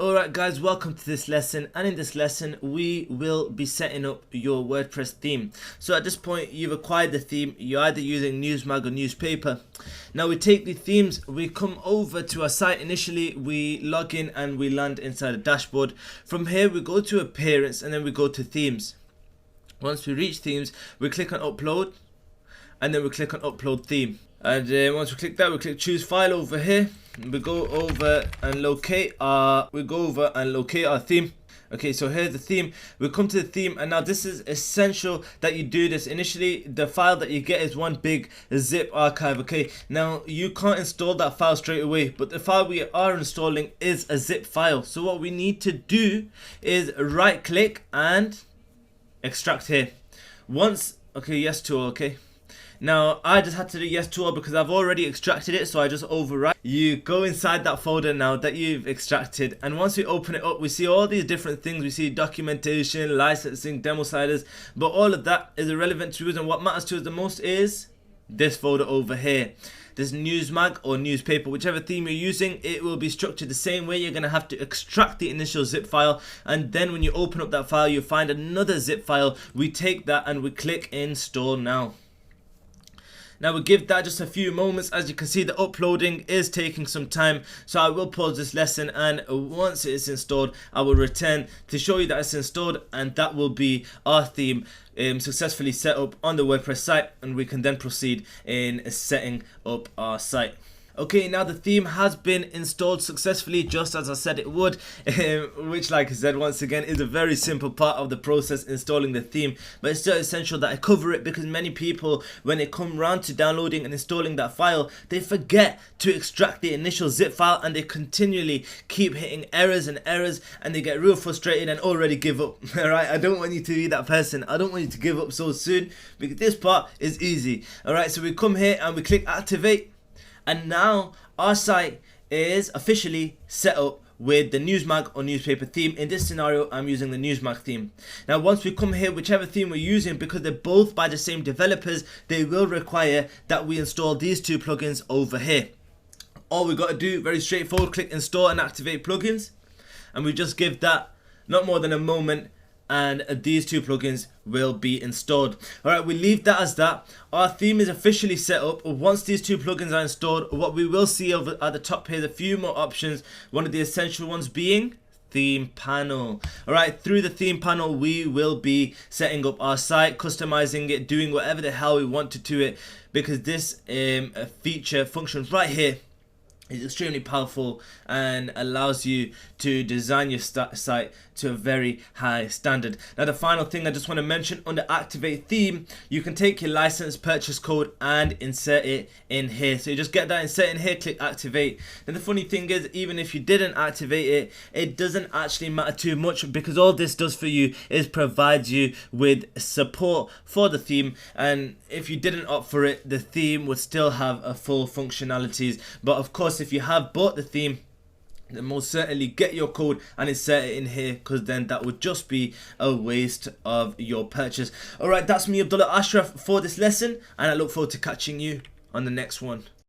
Alright guys, welcome to this lesson, and in this lesson we will be setting up your WordPress theme. So at this point you've acquired the theme, you're either using Newsmag or newspaper. Now we take the themes, we come over to our site. Initially we log in and we land inside a dashboard. From here we go to appearance and then we go to themes. Once we reach themes we click on upload and then we click on upload theme. And once we click that, we click choose file over here. We go over and locate our theme. Okay, so here's the theme. We come to the theme, and now this is essential that you do this. Initially, the file that you get is one big zip archive. Okay, now you can't install that file straight away, but the file we are installing is a zip file. So what we need to do is right click and extract here. Okay, yes to all. Okay. Now I just had to do yes to all because I've already extracted it, so I just overwrite. You go inside that folder now that you've extracted, and once we open it up we see all these different things. We see documentation, licensing, demo sliders, but all of that is irrelevant to us, and what matters to us the most is this folder over here. This Newsmag or newspaper, whichever theme you're using, it will be structured the same way. You're going to have to extract the initial zip file, and then when you open up that file you'll find another zip file. We take that and we click install now. Now we give that just a few moments. As you can see, the uploading is taking some time, so I will pause this lesson, and once it is installed I will return to show you that it's installed, and that will be our theme successfully set up on the WordPress site, and we can then proceed in setting up our site. Okay, now the theme has been installed successfully, just as I said it would, which, like I said, once again is a very simple part of the process, installing the theme, but it's still essential that I cover it because many people, when they come round to downloading and installing that file, they forget to extract the initial zip file, and they continually keep hitting errors and errors, and they get real frustrated and already give up. Alright, I don't want you to be that person. I don't want you to give up so soon, because this part is easy. Alright, so we come here and we click activate. And now our site is officially set up with the Newsmag or newspaper theme. In this scenario, I'm using the Newsmag theme. Now once we come here, whichever theme we're using, because they're both by the same developers, they will require that we install these two plugins over here. All we got to do, very straightforward, click install and activate plugins, and we just give that not more than a moment, and these two plugins will be installed. Alright, we leave that as that. Our theme is officially set up. Once these two plugins are installed, what we will see over at the top here is a few more options. One of the essential ones being theme panel. Alright, through the theme panel we will be setting up our site, customizing it, doing whatever the hell we want to it, because this feature function right here is extremely powerful and allows you to design your site to a very high standard. Now the final thing I just want to mention, under activate theme you can take your license purchase code and insert it in here. So you just get that, insert in here, click activate. Now the funny thing is, even if you didn't activate it, it doesn't actually matter too much, because all this does for you is provide you with support for the theme, and if you didn't opt for it, the theme would still have a full functionalities. But of course, if you have bought the theme, then most certainly get your code and insert it in here, because then that would just be a waste of your purchase. Alright, that's me, Abdullah Ashraf, for this lesson, and I look forward to catching you on the next one.